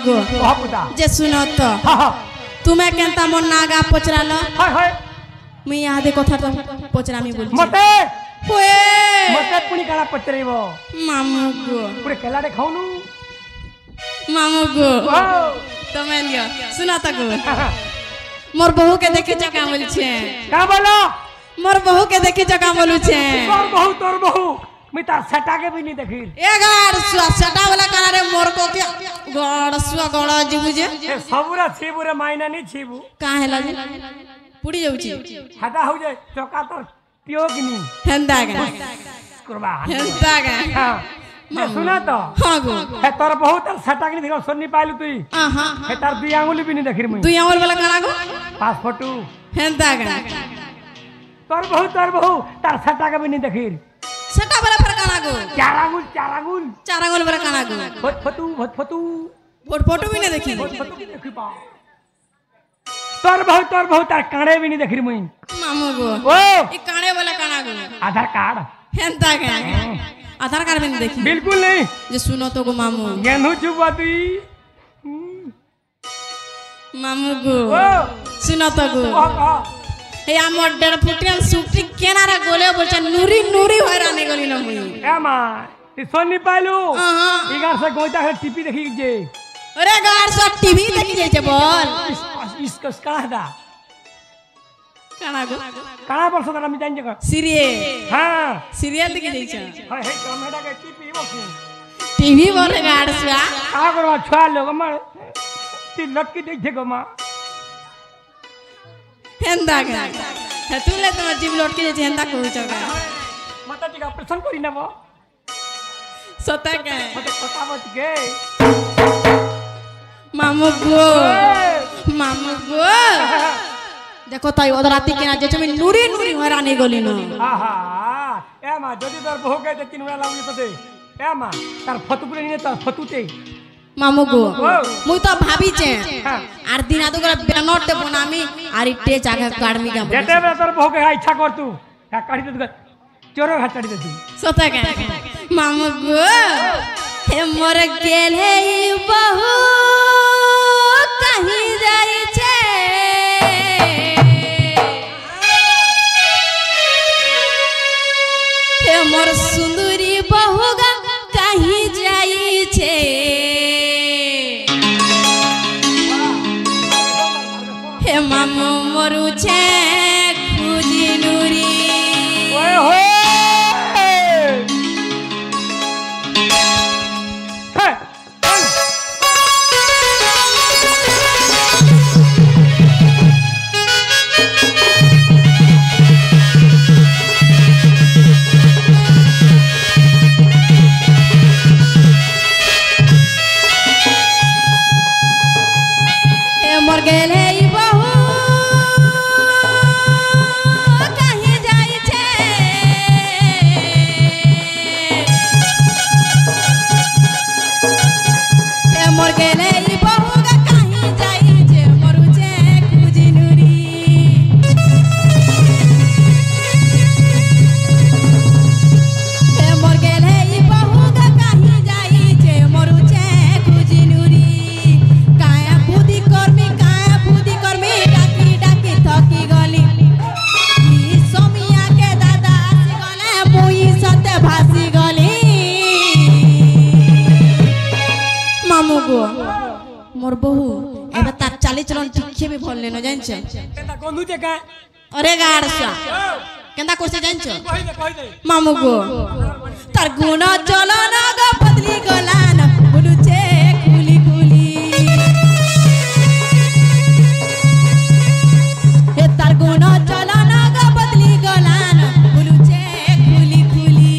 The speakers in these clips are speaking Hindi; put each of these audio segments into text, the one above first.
गो कह पुता जे सुनो तो हां तुम्हें केनता मन नागा पचरालो हाय हाय मुई आदे कथा तो पचरामी बोल मते ओए मते पुनी काला पचरेबो मामू गो पुरे केलाडे खाउनु मामू गो ओ तमे लियो सुना त गो मोर बहू के देखे जका बोल छे का बोलो मोर बहू के देखे जका बोलू छे तोर बहू मैं तार सटा के भी नहीं देखी ए गाड़ सुआ सटा वाला करा रे मोर को के गाड़ सुआ गाड़ जीबू जे ए सबुरा छीबुरे मायना नहीं छीबू का हेला जे पुड़ी जाऊ छी हटा हो जाए चौका तो तियोगनी हेंदा गा कुर्बान हेंदा गा हां ये सुना तो हां गो है तोर बहू तार सटा के नहीं देखो सुननी पाइलु तुई हां है तार दुई आंगुली भी नहीं देखी मैं दुई आंगुल वाला करा गो पास फोटो हेंदा गा तोर बहू तार सटा के भी नहीं देखी सटा वाला पर करा गो चार आंगुल चार आंगुल वाला करा गो भत फतू फोटो भी नहीं देखी फतू भी देखी पा तोर बहू तार कांडे भी नहीं देखी मैं मामू गो ओ ई काणे वाला करा गो आधार कार्ड हेंदा गा आधार कार्ड भी नहीं देखी बिल्कुल नहीं जे सुनो तो गो मामू गेंदू चुपा तुई मामू गो ओ सुनो तो गो हे आमर 1.5 फुटियन सुक्ति केनारा गोले बोलचा नूरी हैरानी गली न मुई ए मा ती सोनी पाइलु हां इगार से गोइता है टीपी देखी जे अरे गार सा टीवी देखि जाय छे बोल इसको कहा दा काना गो कहां पर सदा मी जान जगह सीरियल हां सीरियल देखि जाय छे हाय हे कमेडा के टीपी बकी टीवी बोल गार सा का करो छुआ लोग मार ती लटकी देख छे गो मा हेंदा गा हे तुले तो जीव लौट के जाय छे हेंदा कहू छगा माता जी का ऑपरेशन करी ना वो सता के मते पता मत के मामू गो देखो ताई ओद राती के ना जे छे नूरी हैरानी गली न आहा ए मा जदी तोर बहू के तीन बेला लाउनी पते ए मा तार फतुपुरे नहीं तार फतुते मामू गो मुई तो भाभी छे आर दिन आदो कर बेनोट बनामी आर इटे जागा काडमी का जेते बे तोर बहू के इच्छा कर तू का काढी दे चोरो हाथ चढ़ी दे तू सता के मामू गो हे मोर गेल हे बहू कहीं जाई छे हे मोर सुंदरी बहू गा कहीं जाई छे हे मामू मरु छे खुजी नूरी ओए होए मर गेल है ई बहू कहीं जाई छे हे मर गेल है ई बहू कहीं जाई छे मरु छे खुजी नूरी हे मर गेल है ई बहू कहीं जाई छे मरु छे खुजी नूरी काया बुद्धि कर्मी डाकी डाकी थकी गली ई समिया के दादा आसी गले मुई सते भासी गली मामू गो मोर बहू एबे तार चाली चलन ठीक भी भल लेनो जान छ केता गंधु जे का अरे गाड़सा केंदा करसे जान छ कहि दे मामू गो तार गुण चलन ग बदली गलान बुलु छे खुली खुली हे तार गुण चलन ग बदली गलान बुलु छे खुली खुली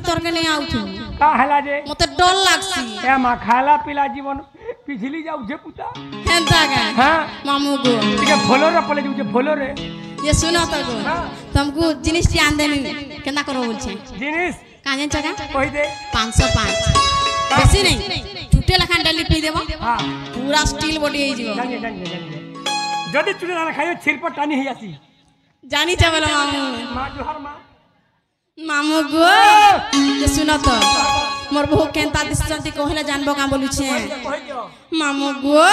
भीतर के नहीं आउथु का हला जे मते डर लागसी ए मां खाला पिला जीवन पिछली जाऊ जे पुता हेंता का हां मामू गो ठीक भोलो रे पले जे भोलो रे ये सुना तो गो तुमको जिनिस ध्यान देनी केना करो बोल छे जिनिस काजे जगह कहि दे 505 बेसी नहीं टूटे लखान डाली पी देबो हां पूरा स्टील बॉडी हे जीवो जानी जदी चुले ना खायो सिर पर टानी हे आसी जानी चावल मामू मां जोहर मां मामू गो ये सुना तो मोर बहु केनता दिसंती कहले जानबो का बोलु छे मामू गो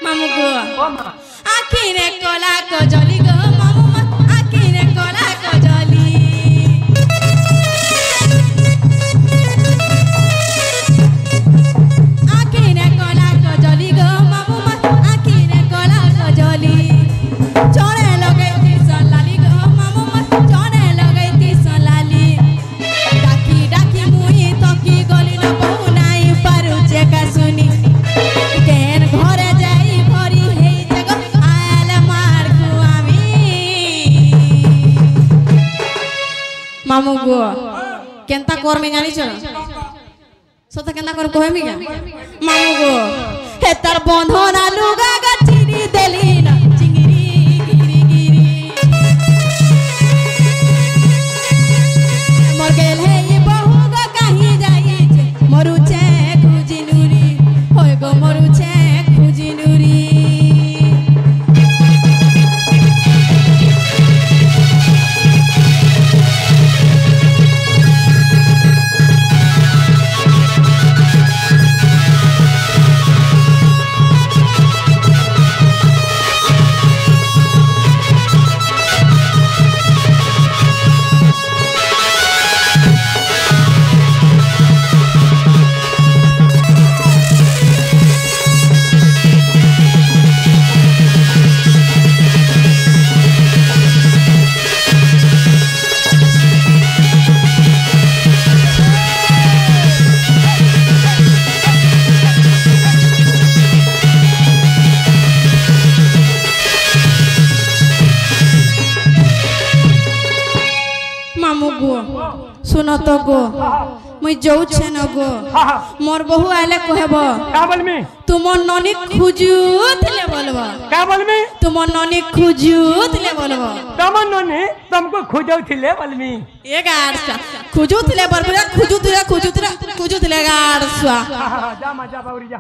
मामू गो ओ मां आखी रे कोला को जली गो मामू आखी रे कोला को जली आखी रे कोला को जली गो मामू आखी रे कोला को जली चोरे लगे ती सलाली गो मामू चोरे लगे ती सलाली डाकी डाकी मुई तो की गली न बहु नाई पारु जे का सुनी केन घरे जाई भरी हे जग आले मार कुआमी मामू गो केनता कर में जानी छ सत केनता कर कहमी का मामू गो हे तार बंधना लुगा गचिरी देली ना चिंगरी गिरी गिरी मोर गेल हे ई बहु ग कहीं जाई छे मरु छे खुजिनुरी होय गो मरु छे खुजिनुरी मामू गो सुनो तो गो मुई जाऊ छे न गो मोर बहु आले कहबो का बोलमी तुम ननी खुजूत ले बोलबो का बोलमी तुम ननी खुजूत ले बोलबो तुम ननी तुमको खोजौथिले बोलमी ए गाड़ खुजूत ले बोलबो खुजूत ले गाड़ जा मा जा बावरी जा